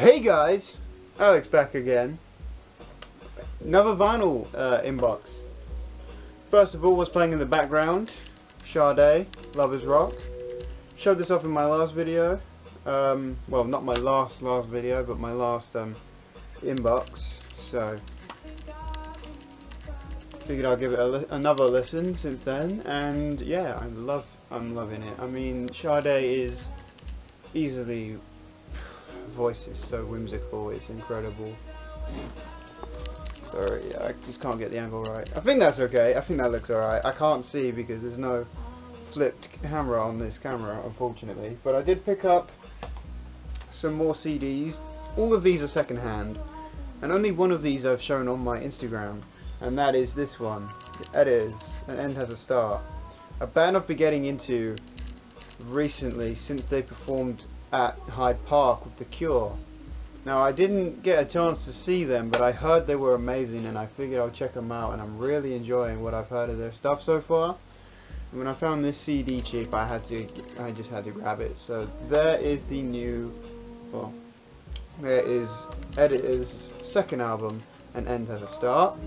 Hey guys, Alex back again. Another vinyl inbox. First of all, what's playing in the background? Sade, Lovers Rock. Showed this off in my last video. Well, not my last video, but my last inbox. So figured I'll give it another listen since then, and yeah, I'm loving it. I mean, Sade is easily, voice is so whimsical, it's incredible. Sorry, I just can't get the angle right. I think that's okay. I think that looks alright. I can't see because there's no flipped camera on this camera, unfortunately. But I did pick up some more CDs. All of these are second-hand, and only one of these I've shown on my Instagram, and that is this one. It is An End Has a Start. A band I've been getting into recently since they performed at Hyde Park with The Cure. Now, I didn't get a chance to see them, but I heard they were amazing, and I figured I'll check them out, and I'm really enjoying what I've heard of their stuff so far. And when I found this CD cheap, I just had to grab it. So there is the new, well, there is Editor's second album, An End Has a Start.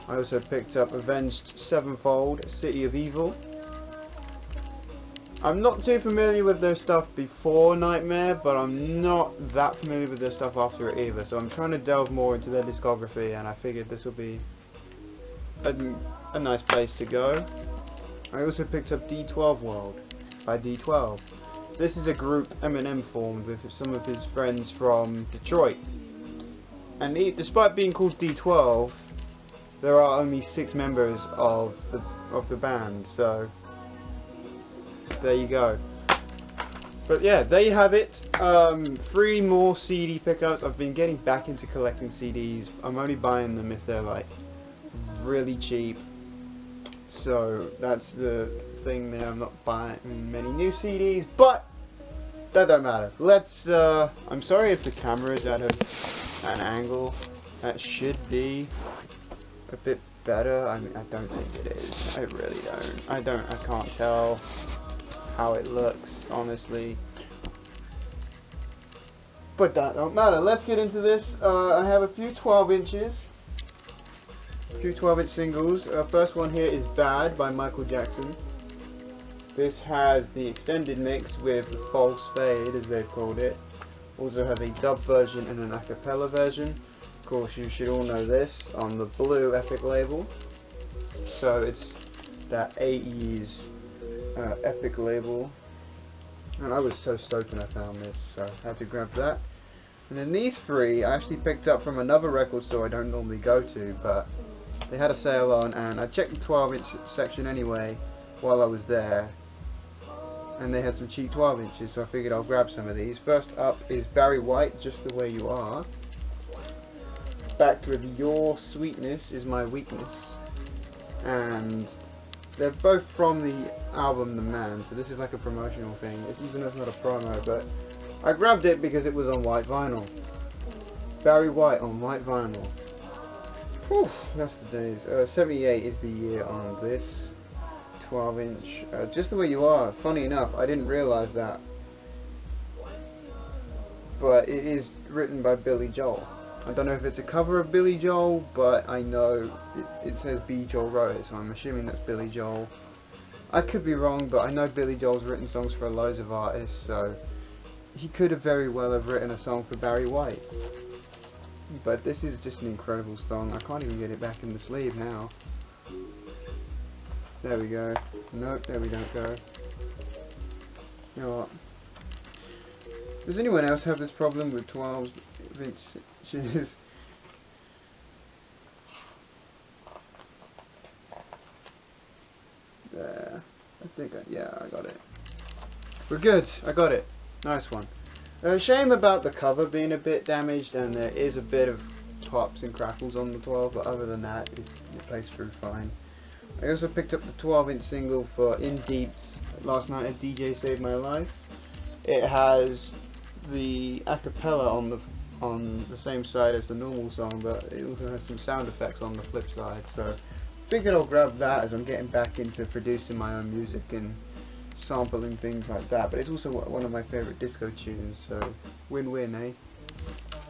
I also picked up Avenged Sevenfold, City of Evil. I'm not too familiar with their stuff before Nightmare, but I'm not that familiar with their stuff after it either, so I'm trying to delve more into their discography, and I figured this will be a nice place to go. I also picked up D12 World by D12. This is a group Eminem formed with some of his friends from Detroit, and despite being called D12, there are only 6 members of the band, so there you go. But yeah, there you have it. 3 more CD pickups. I've been getting back into collecting CDs. I'm only buying them if they're like really cheap. So that's the thing there. I'm not buying many new CDs, but that don't matter. Let's. I'm sorry if the camera is at an angle. That should be a bit better. I mean, I don't think it is. I really don't. I can't tell how it looks, honestly. But that don't matter. Let's get into this. I have a few 12 inches. A few 12-inch singles. First one here is Bad by Michael Jackson. This has the extended mix with the false fade, as they've called it. Also has a dub version and an a cappella version. Of course, you should all know this on the blue Epic label. So it's that 80s Epic label, and I was so stoked when I found this, so I had to grab that. And then these 3 I actually picked up from another record store I don't normally go to, but they had a sale on, and I checked the 12-inch section anyway while I was there, and they had some cheap 12 inches, so I figured I'll grab some of these. First up is Barry White, Just the Way You Are. Backed with Your Sweetness Is My Weakness, and they're both from the album The Man, so this is like a promotional thing, even though it's not a promo, but I grabbed it because it was on white vinyl. Barry White on white vinyl. Whew, that's the days. 78 is the year on this 12-inch. Just the Way You Are, funny enough, I didn't realise that, but it is written by Billy Joel. I don't know if it's a cover of Billy Joel, but I know it says B. Joel wrote it, so I'm assuming that's Billy Joel. I could be wrong, but I know Billy Joel's written songs for loads of artists, so he could have very well have written a song for Barry White. But this is just an incredible song. I can't even get it back in the sleeve now. There we go. Nope, there we don't go. You know what? Does anyone else have this problem with 12 inches? There. I think, yeah, I got it. We're good. I got it. Nice one. Shame about the cover being a bit damaged, and there is a bit of pops and crackles on the 12, but other than that, it plays through fine. I also picked up the 12-inch single for In Deep's Last Night a DJ Saved My Life. It has the a cappella on the same side as the normal song, but it also has some sound effects on the flip side, so figured I'll grab that as I'm getting back into producing my own music and sampling things like that. But it's also one of my favourite disco tunes, so win-win, eh?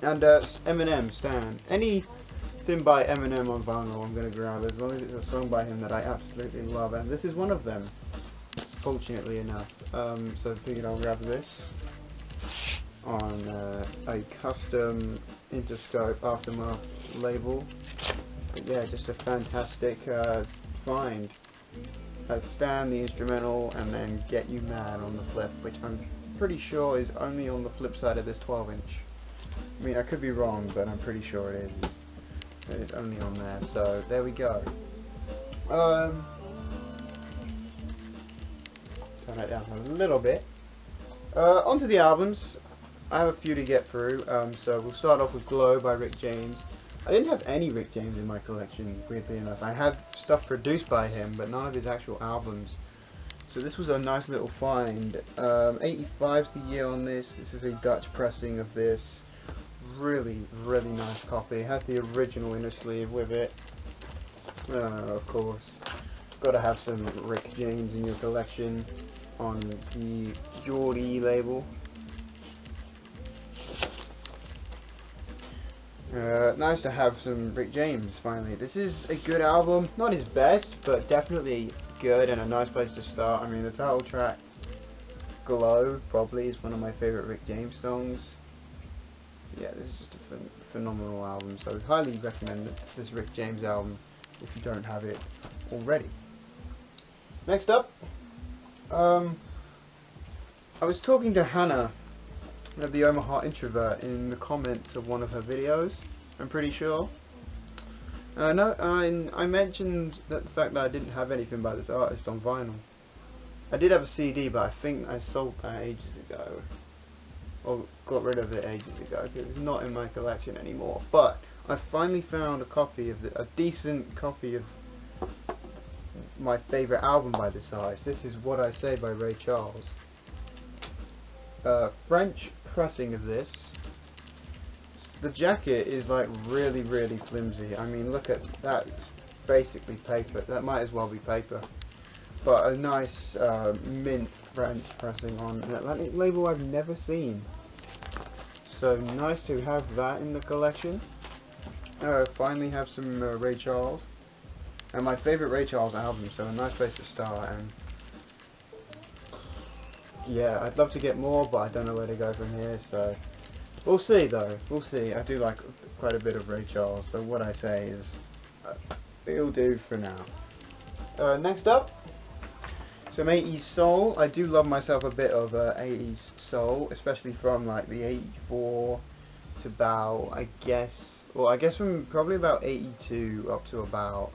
And Eminem, Stan. Anything by Eminem on vinyl I'm going to grab, as long as it's a song by him that I absolutely love, and this is one of them, fortunately enough. So I figured I'll grab this on a custom Interscope Aftermath label. But yeah, just a fantastic find. Stan the instrumental, and then Get You Mad on the flip, which I'm pretty sure is only on the flip side of this 12-inch. I mean, I could be wrong, but I'm pretty sure it is. It's only on there, so there we go. Turn that down a little bit. Onto the albums. I have a few to get through, so we'll start off with Glow by Rick James. I didn't have any Rick James in my collection, weirdly enough. I had stuff produced by him, but none of his actual albums. So this was a nice little find. 85's the year on this. This is a Dutch pressing of this. Really, really nice copy. It has the original inner sleeve with it. Of course. Got to have some Rick James in your collection on the Geordie label. Nice to have some Rick James finally. This is a good album, not his best, but definitely good and a nice place to start. I mean, the title track, Glow, probably is one of my favourite Rick James songs. Yeah, this is just a phenomenal album, so I highly recommend this Rick James album if you don't have it already. Next up, I was talking to Hannah of the Omaha Introvert in the comments of one of her videos, I'm pretty sure. And I mentioned that the fact that I didn't have anything by this artist on vinyl. I did have a CD, but I think I sold that ages ago, or got rid of it ages ago, because it's not in my collection anymore. But I finally found a copy of a decent copy of my favourite album by this artist. This is What I Say by Ray Charles. French pressing of this. The jacket is like really, really flimsy. I mean, look at that. It's basically paper. That might as well be paper. But a nice mint French pressing on an Atlantic label I've never seen. So nice to have that in the collection. Finally have some Ray Charles. And my favourite Ray Charles album, so a nice place to start. And yeah, I'd love to get more, but I don't know where to go from here, so we'll see though, we'll see. I do like quite a bit of Ray Charles, so what I say is it'll do for now. Next up, some 80s soul. I do love myself a bit of 80s soul, especially from like the 84 to about, I guess from probably about 82 up to about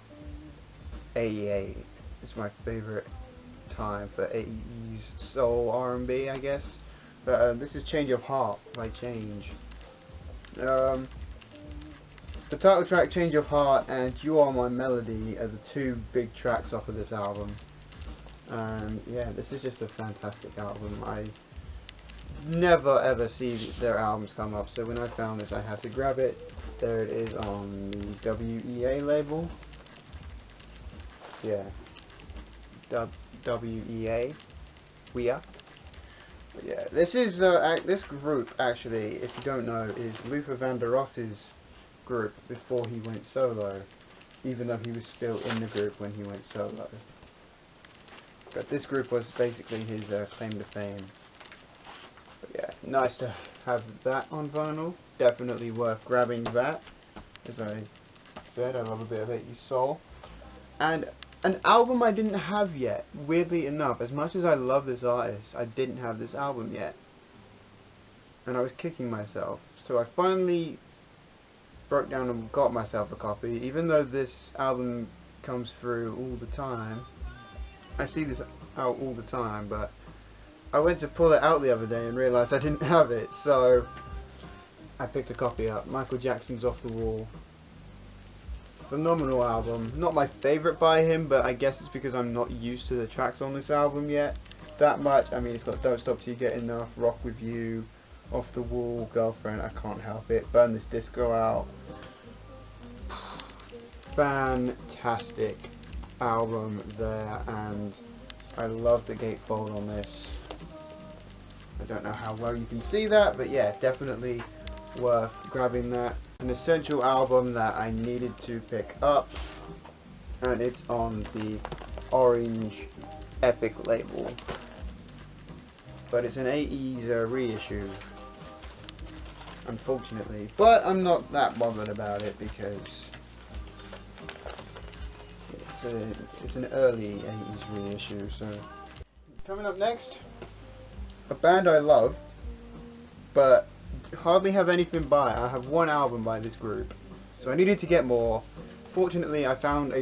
88 is my favourite time for 80s soul R&B, I guess. But this is Change of Heart by Change. The title track Change of Heart and You Are My Melody are the two big tracks off of this album. And yeah, this is just a fantastic album. I never ever see their albums come up, so when I found this I had to grab it. There it is on the WEA label. Yeah. WEA. But yeah, this is this group actually, if you don't know, is Luther Vandross's group before he went solo, even though he was still in the group when he went solo. But this group was basically his claim to fame. But yeah, nice to have that on vinyl. Definitely worth grabbing that. As I said, I love a bit of 80s soul. And an album I didn't have yet, weirdly enough. As much as I love this artist, I didn't have this album yet. And I was kicking myself. So I finally broke down and got myself a copy. Even though this album comes through all the time, I see this out all the time, but I went to pull it out the other day and realised I didn't have it. So I picked a copy up. Michael Jackson's Off the Wall. Phenomenal album. Not my favourite by him, but I guess it's because I'm not used to the tracks on this album yet that much. I mean, it's got Don't Stop Till You Get Enough, Rock With You, Off the Wall, Girlfriend, I Can't Help It, Burn This Disco Out. Fantastic album there, and I love the gatefold on this. I don't know how well you can see that, but yeah, definitely worth grabbing that. An essential album that I needed to pick up, and it's on the Orange Epic label. But it's an 80s reissue, unfortunately. But I'm not that bothered about it because it's an early 80s reissue. So coming up next, a band I love, but hardly have anything by. I have one album by this group, so I needed to get more. Fortunately, I found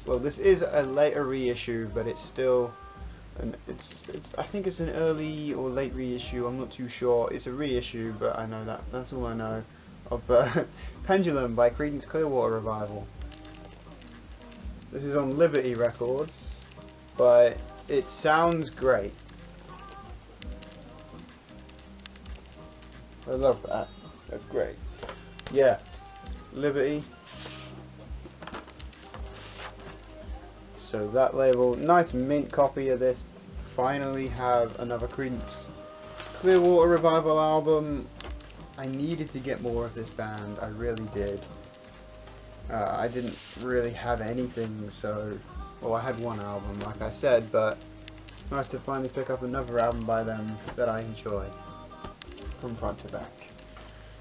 well, this is a later reissue, but it's still, I think it's an early or late reissue. I'm not too sure. It's a reissue, but I know that's all I know of Pendulum by Creedence Clearwater Revival. This is on Liberty Records, but it sounds great. I love that. That's great. Yeah, Liberty. So that label, nice mint copy of this. Finally have another Creedence Clearwater Revival album. I needed to get more of this band. I really did. I didn't really have anything, so well, I had one album, like I said, but nice to finally pick up another album by them that I enjoy from front to back.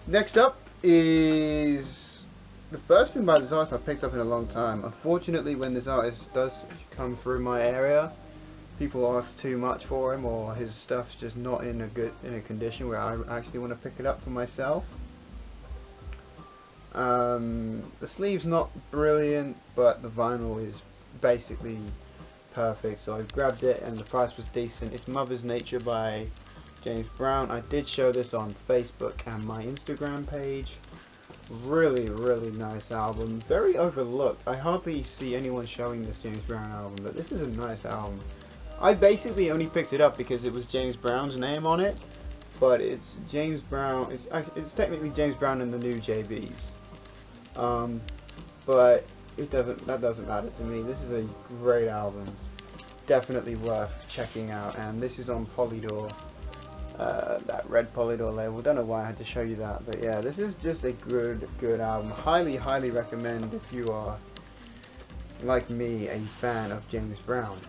Next up is the first thing by this artist I've picked up in a long time. Unfortunately, when this artist does come through my area, people ask too much for him, or his stuff's just not in a condition where I actually want to pick it up for myself. The sleeve's not brilliant, but the vinyl is basically perfect, so I grabbed it and the price was decent. It's Mother's Nature by James Brown. I did show this on Facebook and my Instagram page. Really, really nice album. Very overlooked. I hardly see anyone showing this James Brown album, but this is a nice album. I basically only picked it up because it was James Brown's name on it, but it's James Brown. It's technically James Brown and the New JBs. But that doesn't matter to me. This is a great album. Definitely worth checking out, and this is on Polydor. That red Polydor label. Don't know why I had to show you that, but yeah, this is just a good album. Highly recommend if you are, like me, a fan of James Brown.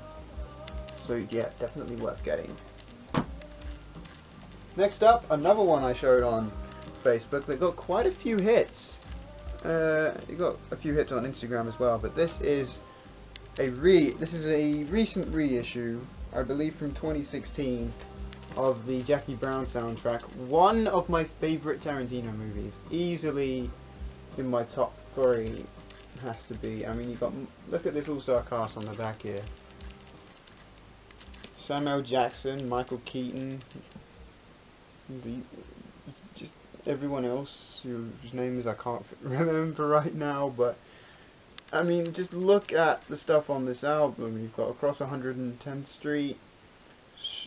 So yeah, definitely worth getting. Next up, another one I showed on Facebook that got quite a few hits. It got a few hits on Instagram as well, but this is a recent reissue, I believe from 2016. Of the Jackie Brown soundtrack. One of my favourite Tarantino movies, easily in my top 3 has to be. I mean, you got, look at this all-star cast on the back here. Samuel Jackson, Michael Keaton, just everyone else whose names I can't remember right now, but I mean, just look at the stuff on this album. You've got Across 110th Street,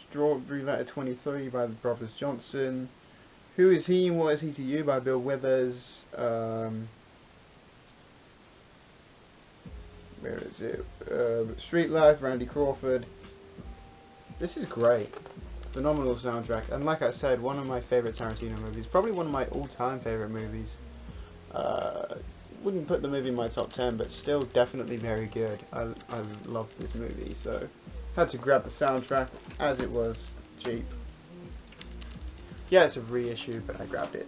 Strawberry Letter 23 by the Brothers Johnson, Who Is He and What Is He to You by Bill Withers, where is it, Street Life, Randy Crawford. This is great, phenomenal soundtrack, and like I said, one of my favourite Tarantino movies, probably one of my all-time favourite movies. Wouldn't put the movie in my top 10, but still definitely very good. I love this movie, so had to grab the soundtrack as it was cheap. Yeah, it's a reissue, but I grabbed it.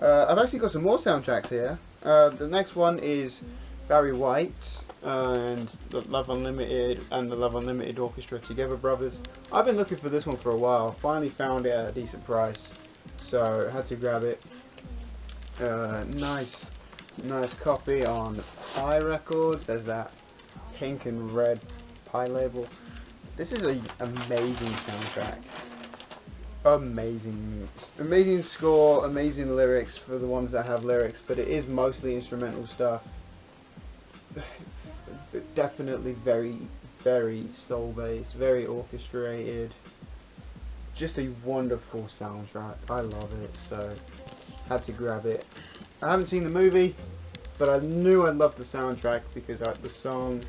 I've actually got some more soundtracks here. The next one is Barry White and the Love Unlimited and the Love Unlimited Orchestra Together Brothers. I've been looking for this one for a while. Finally found it at a decent price, so I had to grab it. Nice copy on Pi Records. There's that pink and red Pi label. This is an amazing soundtrack. Amazing score, amazing lyrics for the ones that have lyrics, but it is mostly instrumental stuff. But definitely very soul-based, very orchestrated. Just a wonderful soundtrack. I love it, so had to grab it. I haven't seen the movie, but I knew I loved the soundtrack because the song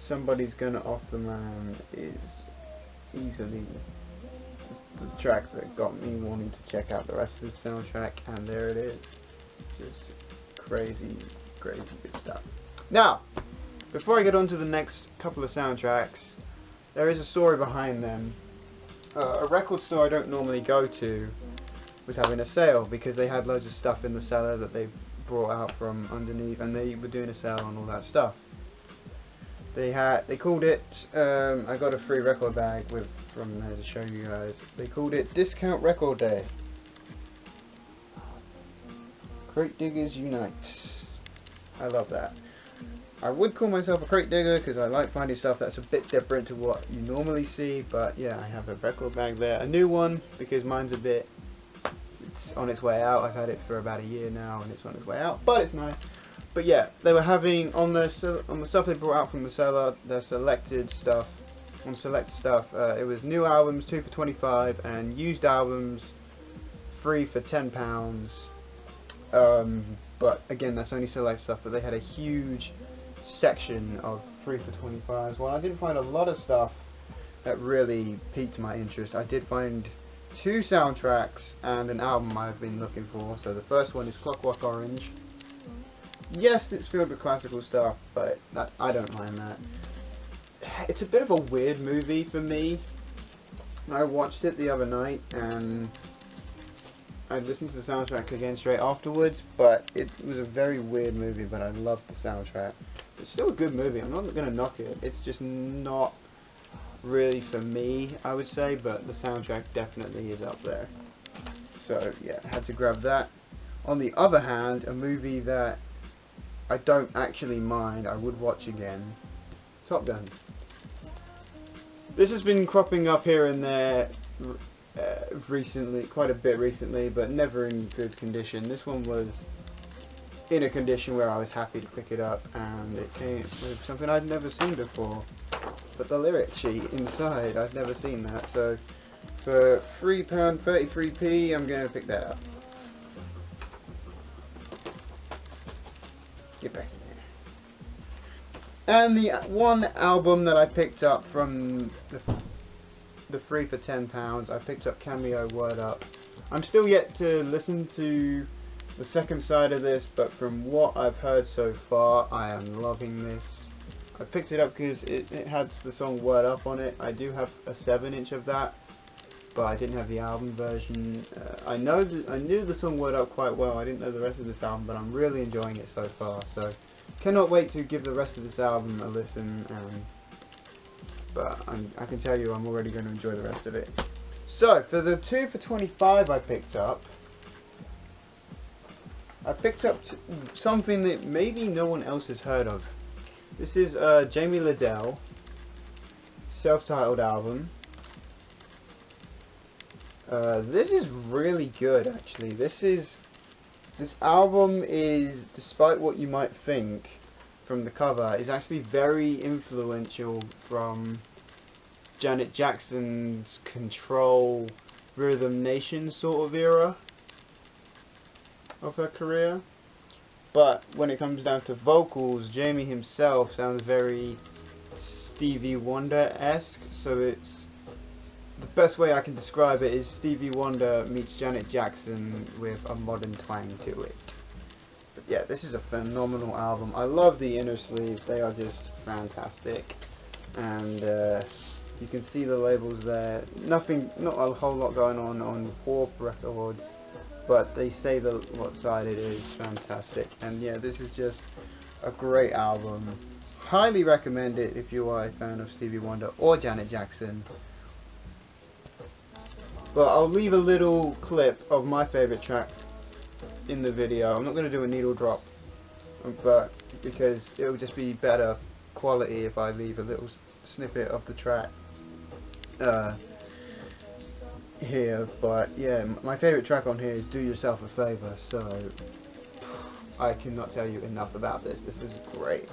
Somebody's Gonna Off the Man is easily the track that got me wanting to check out the rest of the soundtrack, and there it is. Just crazy, crazy good stuff. Now, before I get on to the next couple of soundtracks, there is a story behind them. A record store I don't normally go to was having a sale because they had loads of stuff in the cellar that they brought out from underneath, and they were doing a sale on all that stuff. They called it, I got a free record bag from there to show you guys. They called it Discount Record Day. Crate Diggers Unite. I love that. I would call myself a crate digger because I like finding stuff that's a bit different to what you normally see, but yeah, I have a record bag there. A new one because mine's it's on its way out. I've had it for about a year now and it's on its way out, but it's nice. But yeah, they were having on the stuff they brought out from the cellar, their selected stuff. On select stuff, it was new albums 2 for $25 and used albums 3 for £10. But again, that's only select stuff. But they had a huge section of 3 for $25 as well. I didn't find a lot of stuff that really piqued my interest. I did find 2 soundtracks and an album I've been looking for. So the first one is Clockwork Orange. Yes, it's filled with classical stuff, but I don't mind that. It's a bit of a weird movie for me. I watched it the other night and I listened to the soundtrack again straight afterwards, but it was a very weird movie, but I loved the soundtrack. It's still a good movie, I'm not going to knock it. It's just not really for me, I would say, but the soundtrack definitely is up there. So yeah, I had to grab that. On the other hand, a movie that I don't actually mind, I would watch again, Top Gun. This has been cropping up here and there recently, quite a bit recently, but never in good condition. This one was in a condition where I was happy to pick it up, and it came with something I'd never seen before. But the lyric sheet inside, I've never seen that, so for £3.33p, I'm going to pick that up. Get back in there. And the one album that I picked up from the 3 for £10, I picked up Cameo Word Up. I'm still yet to listen to the second side of this, but from what I've heard so far, I am loving this. I picked it up because it had the song Word Up on it. I do have a 7-inch of that, but I didn't have the album version. I knew the song Word Up quite well. I didn't know the rest of this album, but I'm really enjoying it so far. So cannot wait to give the rest of this album a listen. But I can tell you I'm already going to enjoy the rest of it. So for the 2 for $25 I picked up something that maybe no one else has heard of. This is Jamie Liddell, self-titled album. This is really good, actually. This album is, despite what you might think from the cover, is actually very influential from Janet Jackson's Control, Rhythm Nation sort of era of her career. But when it comes down to vocals, Jamie himself sounds very Stevie Wonder-esque, so it's the best way I can describe it is Stevie Wonder meets Janet Jackson with a modern twang to it. But yeah, this is a phenomenal album. I love the inner sleeves, they are just fantastic. And you can see the labels there. Not a whole lot going on Warp Records, but they say what side it is. Fantastic. And yeah, this is just a great album. Highly recommend it if you are a fan of Stevie Wonder or Janet Jackson. But I'll leave a little clip of my favourite track in the video. I'm not going to do a needle drop, but because it will just be better quality if I leave a little snippet of the track here. But yeah, my favourite track on here is Do Yourself a Favour, so I cannot tell you enough about this. This is great.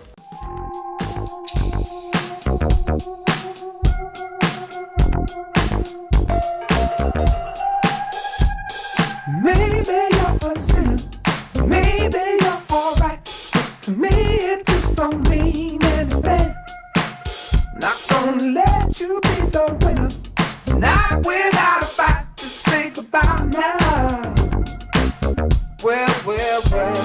Maybe you're a sinner, maybe you're alright. To me it just don't mean anything. Not gonna let you be the winner, not without a fight. well, well.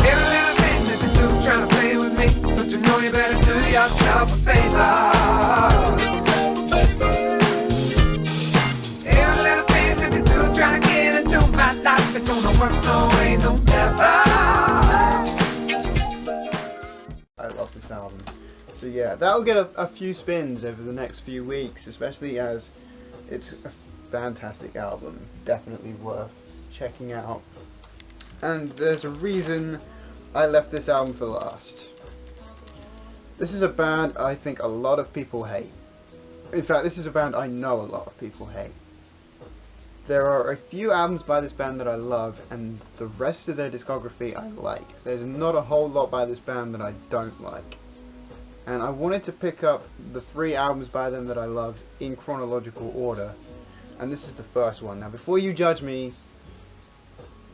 Every little thing that you do trying to play with me, but you know you better do yourself a favor. Every little thing that you do trying to get into my life, it gonna work no way, no never. I love this album. So yeah, that'll get a few spins over the next few weeks, especially as it's a fantastic album, definitely worth checking out. And there's a reason I left this album for last. This is a band I think a lot of people hate. In fact, this is a band I know a lot of people hate. There are a few albums by this band that I love, and the rest of their discography I like. There's not a whole lot by this band that I don't like. And I wanted to pick up the 3 albums by them that I loved in chronological order. And this is the first one. Now before you judge me,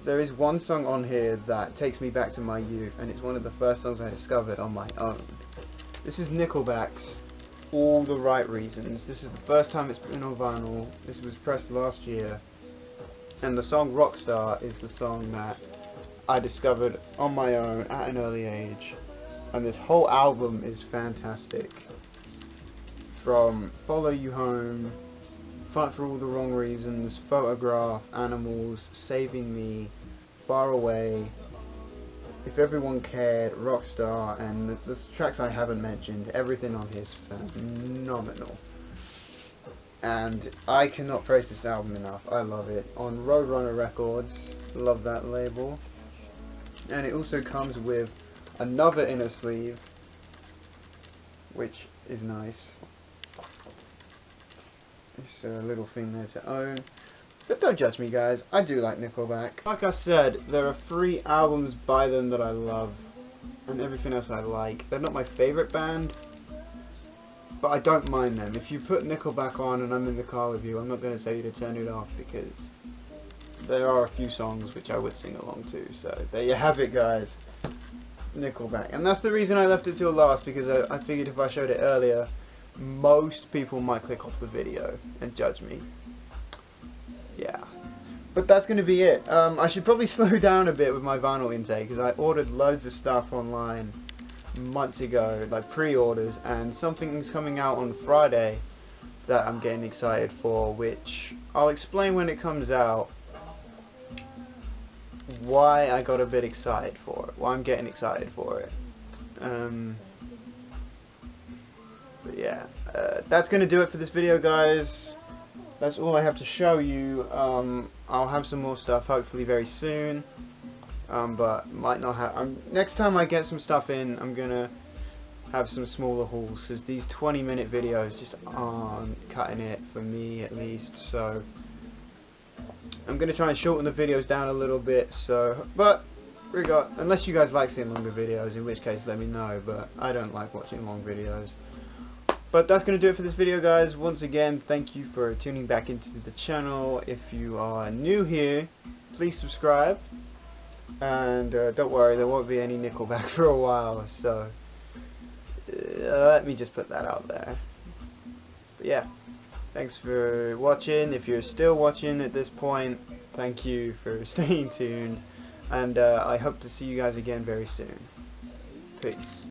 there is one song on here that takes me back to my youth, and it's one of the first songs I discovered on my own. This is Nickelback's All the Right Reasons. This is the first time it's been on vinyl. This was pressed last year. And the song Rockstar is the song that I discovered on my own at an early age. And this whole album is fantastic. From Follow You Home, Fight for All the Wrong Reasons, Photograph, Animals, Saving Me, Far Away, If Everyone Cared, Rockstar, and the tracks I haven't mentioned, everything on here is phenomenal. And I cannot praise this album enough. I love it. On Roadrunner Records, love that label. And it also comes with another inner sleeve, which is nice. It's a little thing there to own. But don't judge me, guys. I do like Nickelback. Like I said, there are 3 albums by them that I love, and everything else I like. They're not my favourite band, but I don't mind them. If you put Nickelback on and I'm in the car with you, I'm not going to tell you to turn it off, because there are a few songs which I would sing along to. So there you have it, guys. Nickelback. And that's the reason I left it till last, because I figured if I showed it earlier, most people might click off the video and judge me. Yeah. But that's going to be it. I should probably slow down a bit with my vinyl intake, because I ordered loads of stuff online months ago, like pre-orders, and something's coming out on Friday that I'm getting excited for, which I'll explain when it comes out why I got a bit excited for it, why I'm getting excited for it. But yeah, that's going to do it for this video, guys. That's all I have to show you. I'll have some more stuff hopefully very soon, but might not have. Next time I get some stuff in, I'm going to have some smaller hauls, because these 20-minute videos just aren't cutting it for me, at least. So I'm going to try and shorten the videos down a little bit. So, but unless you guys like seeing longer videos, in which case let me know. But I don't like watching long videos. But that's going to do it for this video, guys. Once again, thank you for tuning back into the channel. If you are new here, please subscribe. And don't worry, there won't be any Nickelback for a while. So let me just put that out there. But yeah, thanks for watching. If you're still watching at this point, thank you for staying tuned. And I hope to see you guys again very soon. Peace.